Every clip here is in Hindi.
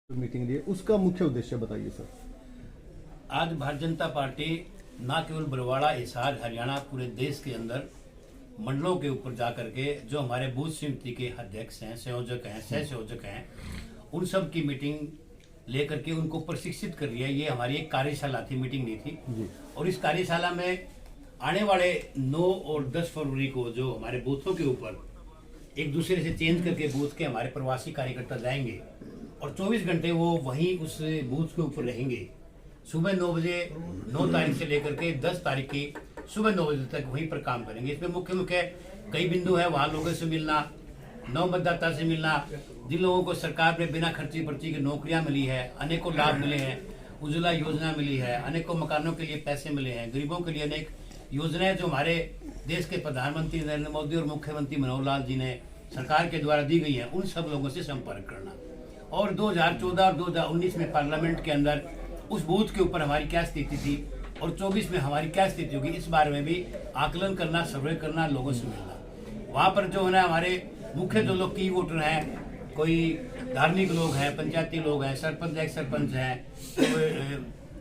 मीटिंग लिए, उसका मुख्य उद्देश्य बताइए सर। आज भारतीय जनता पार्टी न केवल बरवाड़ा, हिसार, हरियाणा, पूरे देश के अंदर मंडलों के ऊपर जाकर के जो हमारे बूथ समिति के अध्यक्ष हैं, संयोजक हैं, सह संयोजक हैं, उन सब की मीटिंग लेकर के उनको प्रशिक्षित कर रही है। ये हमारी एक कार्यशाला थी, मीटिंग नहीं थी जी। और इस कार्यशाला में आने वाले 9 और 10 फरवरी को जो हमारे बूथों के ऊपर एक दूसरे से चेंज करके बूथ के हमारे प्रवासी कार्यकर्ता जाएंगे और 24 घंटे वो वहीं उस बूथ के ऊपर रहेंगे। सुबह 9 बजे 9 तारीख से लेकर के 10 तारीख की सुबह 9 बजे तक वहीं पर काम करेंगे। इसमें मुख्य कई बिंदु है, वहाँ लोगों से मिलना, नव मतदाता से मिलना, जिन लोगों को सरकार में बिना खर्ची पर्ची की नौकरियां मिली है, अनेकों लाभ मिले हैं, उज्ज्वला योजना मिली है, अनेकों मकानों के लिए पैसे मिले हैं, गरीबों के लिए अनेक योजनाएं जो हमारे देश के प्रधानमंत्री नरेंद्र मोदी और मुख्यमंत्री मनोहर लाल जी ने सरकार के द्वारा दी गई है, उन सब लोगों से संपर्क करना। और 2014 और 2019 में पार्लियामेंट के अंदर उस बूथ के ऊपर हमारी क्या स्थिति थी और 24 में हमारी क्या स्थिति होगी, इस बारे में भी आकलन करना, सर्वे करना, लोगों से मिलना। वहाँ पर जो है ना, हमारे मुख्य जो लोग की वोटर हैं, कोई धार्मिक लोग हैं, पंचायती लोग हैं, सरपंच, एक्स सरपंच हैं,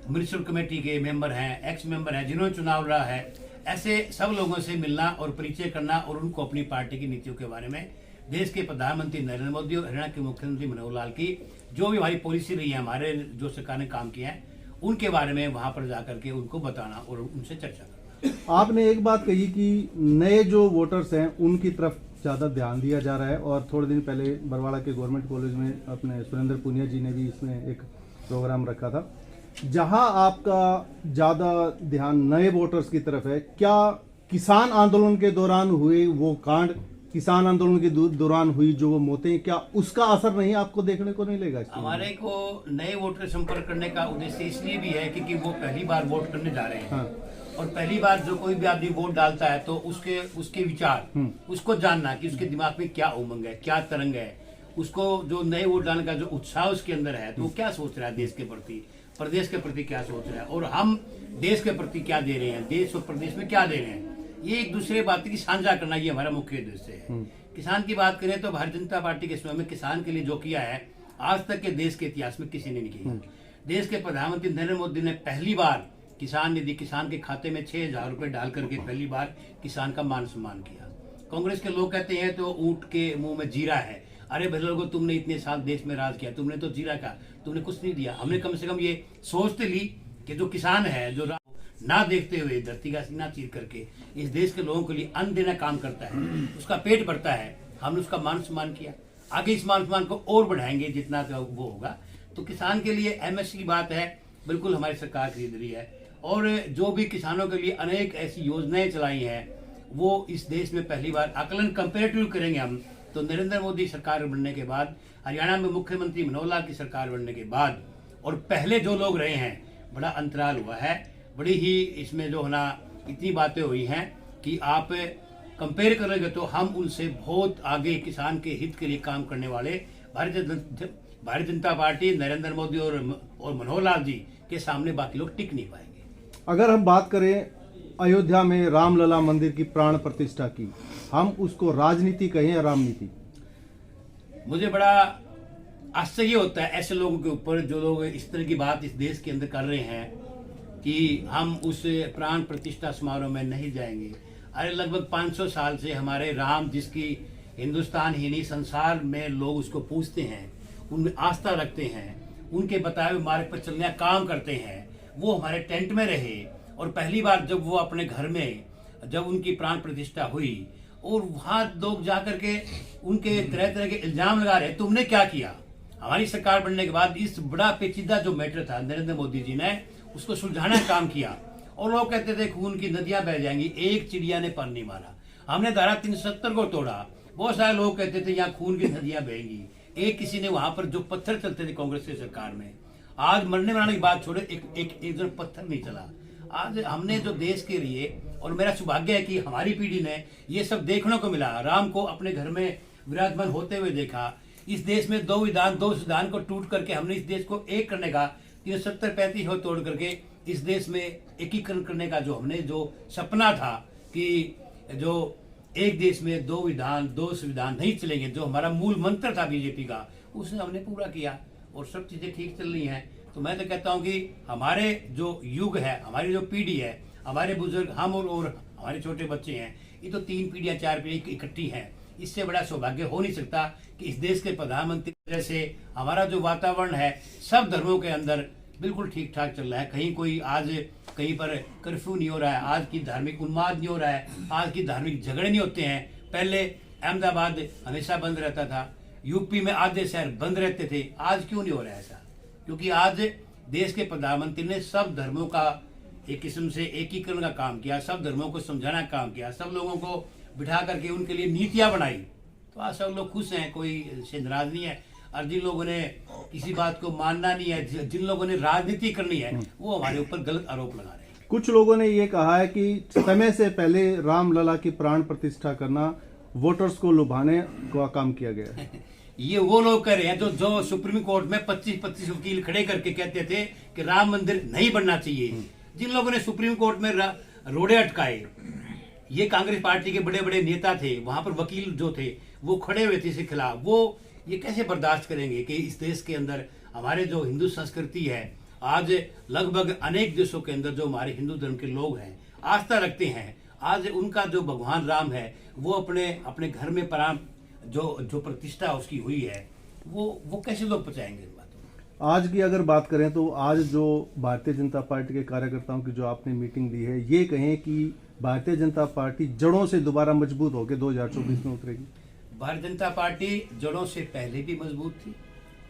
म्यूनिसिपल कमेटी के मेंबर हैं, एक्स मेंबर हैं, जिन्होंने चुनाव लड़ा है, ऐसे सब लोगों से मिलना और परिचय करना और उनको अपनी पार्टी की नीतियों के बारे में, देश के प्रधानमंत्री नरेंद्र मोदी और हरियाणा के मुख्यमंत्री मनोहर लाल की जो भी हमारी पॉलिसी रही है, हमारे जो सरकार ने काम किया है, उनके बारे में वहां पर जाकर के उनको बताना और उनसे चर्चा करना। आपने एक बात कही कि नए जो वोटर्स हैं उनकी तरफ ज्यादा ध्यान दिया जा रहा है, और थोड़े दिन पहले बरवाड़ा के गवर्नमेंट कॉलेज में अपने सुरेंद्र पुनिया जी ने भी इसमें एक प्रोग्राम रखा था, जहां आपका ज्यादा ध्यान नए वोटर्स की तरफ है। क्या किसान आंदोलन के दौरान हुए वो कांड, किसान आंदोलन के दौरान हुई जो वो मौतें, क्या उसका असर नहीं आपको देखने को नहीं लेगा? हमारे को नए वोटर संपर्क करने का उद्देश्य इसलिए भी है क्योंकि वो पहली बार वोट करने जा रहे हैं। हाँ। और पहली बार जो कोई भी आदमी वोट डालता है तो उसके विचार, उसको जानना कि उसके दिमाग में क्या उमंग है, क्या तरंग है, उसको जो नए वोट डालने का जो उत्साह उसके अंदर है, तो वो क्या सोच रहा है देश के प्रति, प्रदेश के प्रति क्या सोच रहा है, और हम देश के प्रति क्या दे रहे हैं, देश और प्रदेश में क्या दे रहे हैं, ये एक दूसरे बात की साझा करना, ये हमारा मुख्य उद्देश्य है। किसान की बात करें तो भारतीय जनता पार्टी के समय में किसान के लिए जो किया है, आज तक के देश के इतिहास में किसी ने नहीं किया। देश के प्रधानमंत्री नरेंद्र मोदी ने पहली बार किसान निधि, किसान के खाते में 6,000 रुपए डाल करके पहली बार किसान का मान सम्मान किया। कांग्रेस के लोग कहते हैं तो ऊंट के मुंह में जीरा है। अरे भले लोगों, तुमने इतने साल देश में राज किया, तुमने तो जीरा का, तुमने कुछ नहीं दिया। हमने कम से कम ये सोच ली कि जो किसान है, जो ना देखते हुए धरती का सीना चीर करके इस देश के लोगों के लिए अन्न देना काम करता है, उसका पेट भरता है, हमने उसका मान सम्मान किया। आगे इस मान सम्मान को और बढ़ाएंगे जितना वो होगा। तो किसान के लिए एमएसपी की बात है, बिल्कुल हमारी सरकार खरीद रही है। और जो भी किसानों के लिए अनेक ऐसी योजनाएं चलाई हैं, वो इस देश में पहली बार आकलन कंपेरेटिव करेंगे हम तो नरेंद्र मोदी सरकार बनने के बाद, हरियाणा में मुख्यमंत्री मनोहर लाल की सरकार बनने के बाद और पहले जो लोग रहे हैं, बड़ा अंतराल हुआ है। बड़ी ही इसमें जो है ना, इतनी बातें हुई हैं कि आप कंपेयर करेंगे तो हम उनसे बहुत आगे किसान के हित के लिए काम करने वाले भारतीय जनता पार्टी, नरेंद्र मोदी और मनोहर लाल जी के सामने बाकी लोग टिक नहीं पाएंगे। अगर हम बात करें अयोध्या में रामलला मंदिर की प्राण प्रतिष्ठा की, हम उसको राजनीति कहें या रामनीति? मुझे बड़ा आश्चर्य होता है ऐसे लोगों के ऊपर जो लोग इस तरह की बात इस देश के अंदर कर रहे हैं कि हम उस प्राण प्रतिष्ठा समारोह में नहीं जाएंगे। अरे लगभग 500 साल से हमारे राम, जिसकी हिंदुस्तान ही नहीं संसार में लोग उसको पूजते हैं, उनमें आस्था रखते हैं, उनके बताए हुए मार्ग पर चलने का काम करते हैं, वो हमारे टेंट में रहे। और पहली बार जब वो अपने घर में, जब उनकी प्राण प्रतिष्ठा हुई और वहां लोग जाकर के उनके तरह तरह के इल्जाम लगा रहे, तुमने क्या किया। हमारी सरकार बनने के बाद इस बड़ा पेचीदा जो मैटर था, नरेंद्र मोदी जी ने उसको सुलझाने का काम किया। और लोग कहते थे खून की नदियां बह जाएंगी, एक चिड़िया ने पर नहीं मारा। हमने धारा 370 को तोड़ा। बहुत सारे लोग कहते थे यहाँ खून की नदियां बहेंगी, एक किसी ने वहां पर जो पत्थर चलते थे कांग्रेस की सरकार में, आज मरने मराने की बात छोड़े, एक जन पत्थर नहीं चला। आज हमने जो देश के लिए, और मेरा सौभाग्य है कि हमारी पीढ़ी ने ये सब देखने को मिला, राम को अपने घर में विराजमान होते हुए देखा। इस देश में दो संविधान को टूट करके हमने इस देश को एक करने का, 370-35 हो तोड़ करके इस देश में एकीकरण करने का जो हमने जो सपना था कि जो एक देश में 2 विधान 2 संविधान नहीं चलेंगे, जो हमारा मूल मंत्र था बीजेपी का, उसे हमने पूरा किया। और सब चीजें ठीक चल रही हैं, तो मैं तो कहता हूँ कि हमारे जो युग है, हमारी जो पीढ़ी है, हमारे बुजुर्ग, हम और हमारे छोटे बच्चे हैं, ये तो 3 पीढ़ियां 4 पीढ़ी इकट्ठी हैं। इससे बड़ा सौभाग्य हो नहीं सकता कि इस देश के प्रधानमंत्री जैसे हमारा जो वातावरण है सब धर्मों के अंदर बिल्कुल ठीक ठाक चल रहा है। कहीं कोई आज कहीं पर कर्फ्यू नहीं हो रहा है, आज की धार्मिक उन्माद नहीं हो रहा है, आज की धार्मिक झगड़े नहीं होते हैं। पहले अहमदाबाद हमेशा बंद रहता था, यूपी में आधे शहर बंद रहते थे, आज क्यों नहीं हो रहा है ऐसा? क्योंकि आज देश के प्रधानमंत्री ने सब धर्मों का एक किस्म से एकीकरण का काम किया, सब धर्मों को समझाना का काम किया, सब लोगों को बिठा करके उनके लिए नीतियां बनाई। तो आज सब लोग खुश हैं, कोई से नाराज नहीं है। और जिन लोगों ने किसी बात को मानना नहीं है, जिन लोगों ने राजनीति करनी है, वो हमारे ऊपर गलत आरोप लगा रहे हैं। कुछ लोगों ने ये कहा है कि समय से पहले रामलला की प्राण प्रतिष्ठा करना वोटर्स को लुभाने का काम किया गया है। ये वो लोग कह रहे हैं जो सुप्रीम कोर्ट में 25-25 वकील खड़े करके कहते थे कि राम मंदिर नहीं बनना चाहिए। जिन लोगों ने सुप्रीम कोर्ट में रोड़े अटकाए, ये कांग्रेस पार्टी के बड़े बड़े नेता थे, वहां पर वकील जो थे वो खड़े हुए थे इसके खिलाफ। वो ये कैसे बर्दाश्त करेंगे कि इस देश के अंदर हमारे जो हिंदू संस्कृति है, आज लगभग अनेक देशों के अंदर जो हमारे हिंदू धर्म के लोग हैं, आस्था रखते हैं, आज उनका जो भगवान राम है वो अपने घर में जो प्रतिष्ठा उसकी हुई है, वो कैसे लोग पचाएंगे इस बात को? आज की अगर बात करें तो आज जो भारतीय जनता पार्टी के कार्यकर्ताओं की जो आपने मीटिंग ली है, ये कहें कि भारतीय जनता पार्टी जड़ों से दोबारा मजबूत होकर 2024 में उतरेगी। भारतीय जनता पार्टी जड़ों से पहले भी मजबूत थी,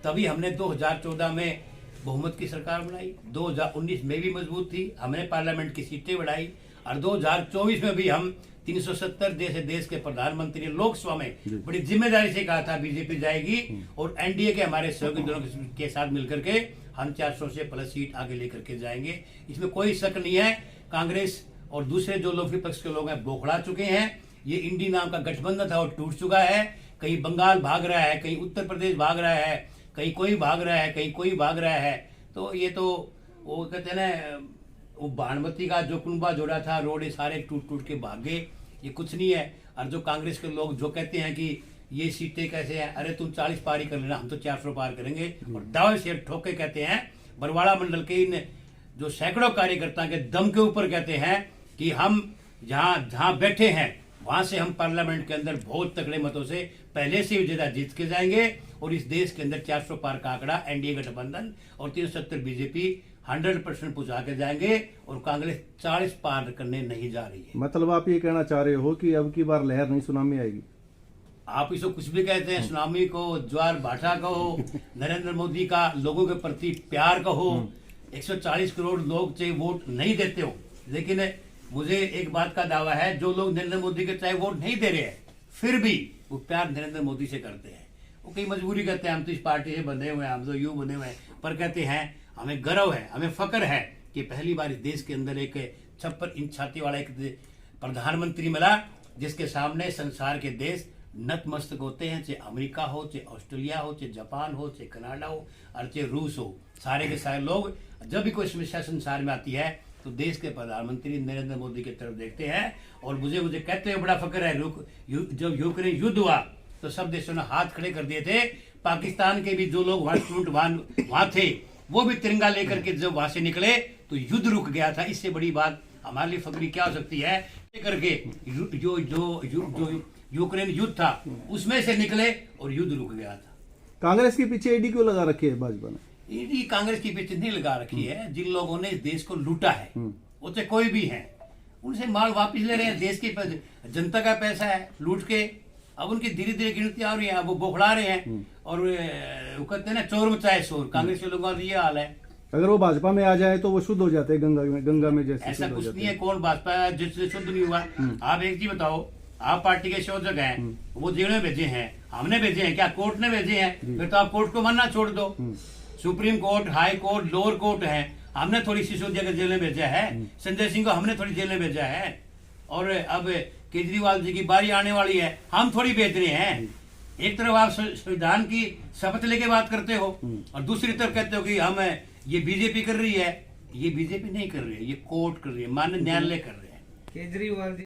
तभी हमने 2014 में बहुमत की सरकार बनाई, 2019 में भी मजबूत थी, हमने पार्लियामेंट की सीटें बढ़ाई, और 2024 में भी हम 370 जैसे देश के प्रधानमंत्री ने लोकसभा में बड़ी जिम्मेदारी से कहा था बीजेपी जाएगी, और एनडीए के हमारे सहयोगी दलों के साथ मिलकर के हम 400 से प्लस सीट आगे लेकर के जाएंगे। इसमें कोई शक नहीं है। कांग्रेस और दूसरे जो लोग विपक्ष के लोग हैं बौखला चुके हैं। ये इंडी नाम का गठबंधन था वो टूट चुका है। कहीं बंगाल भाग रहा है, कहीं उत्तर प्रदेश भाग रहा है, कहीं कोई भाग रहा है, कहीं कोई भाग रहा है। तो ये तो वो कहते हैं ना, वो बाणमती का जो कुंबा जोड़ा था, रोडे सारे टूट टूट के भागे, ये कुछ नहीं है। और जो कांग्रेस के लोग जो कहते हैं कि ये सीटें कैसे हैं, अरे तुम 40 पार ही कर लेना, हम तो 400 पार करेंगे, और दावे से ठोक के कहते हैं। बरवाड़ा मंडल के इन जो सैकड़ों कार्यकर्ता के दम के ऊपर कहते हैं कि हम जहां बैठे हैं वहां से हम पार्लियामेंट के अंदर बहुत तगड़े मतों से पहले से विजेता जीत के जाएंगे, और इस देश के अंदर 400 पार का आंकड़ा एनडीए गठबंधन और 370 बीजेपी 100% पहुंचा के जाएंगे, और कांग्रेस 40 पार करने नहीं जा रही है। मतलब आप ये कहना चाह रहे हो कि अब की बार लहर नहीं सुनामी आएगी? आप इसको कुछ भी कहते हैं, सुनामी को, ज्वार भाटा कहो, नरेंद्र मोदी का लोगों के प्रति प्यार कहो, 140 करोड़ लोग चाहे वोट नहीं देते हो, लेकिन मुझे एक बात का दावा है, जो लोग नरेंद्र मोदी के चाहे वोट नहीं दे रहे हैं, फिर भी वो प्यार नरेंद्र मोदी से करते हैं। वो कई मजबूरी करते हैं, हम तो इस पार्टी से बंधे हुए हैं, हम तो यूं बने हुए हैं, पर कहते हैं हमें गर्व है, हमें फक्र है कि पहली बार इस देश के अंदर एक 56 इंच छाती वाला एक प्रधानमंत्री मिला, जिसके सामने संसार के देश नतमस्तक होते हैं, चाहे अमेरिका हो, चाहे ऑस्ट्रेलिया हो, चाहे जापान हो, चाहे कनाडा हो, और चाहे रूस हो। सारे के सारे लोग जब भी कोई समस्या संसार में आती है तो देश के प्रधानमंत्री नरेंद्र मोदी की तरफ देखते हैं। और मुझे कहते हुए बड़ा फक्र है, जब यूक्रेन युद्ध हुआ तो सब देशों ने हाथ खड़े कर दिए थे। पाकिस्तान के भी जो लोग वहां थे वो भी तिरंगा लेकर के जब वहां से निकले तो युद्ध रुक गया था। इससे बड़ी बात हमारे लिए फक्री क्या हो सकती है? करके जो यूक्रेन युद्ध था उसमें से निकले और युद्ध रुक गया था। कांग्रेस के पीछे ईडी क्यों लगा रखी है भाजपा ने? ईडी कांग्रेस के पीछे नहीं लगा रखी है। जिन लोगों ने इस देश को लूटा है, वो चाहे कोई भी है, उनसे माल वापिस ले रहे हैं। देश की जनता का पैसा है लूट के, अब उनकी धीरे धीरे गिनती आ रही है, अब वो बौखला रहे हैं। और वो कहते हैं ना, चोर मचाए शोर। कांग्रेस के लोगों का ये हाल है। अगर वो भाजपा में आ जाए तो वो शुद्ध हो जाते हैं, गंगा में जैसे। ऐसा कुछ नहीं है। कौन भाजपा जिससे शुद्ध नहीं हुआ? आप एक चीज बताओ, आप पार्टी के शोधक हैं, वो जेल में भेजे हैं, हमने भेजे हैं क्या? कोर्ट ने भेजे हैं। फिर तो आप कोर्ट को मानना छोड़ दो। Supreme court, high court, lower court है, हमने थोड़ी सिसोदिया के जेल में भेजा है, संजय सिंह को हमने थोड़ी जेल में भेजा है। और अब केजरीवाल जी की बारी आने वाली है, हम थोड़ी भेज रहे हैं। एक तरफ आप संविधान की शपथ लेके बात करते हो और दूसरी तरफ कहते हो कि हम ये बीजेपी कर रही है। ये बीजेपी नहीं कर रही है, ये कोर्ट कर रही है, माननीय न्यायालय कर रहे हैं। केजरीवाल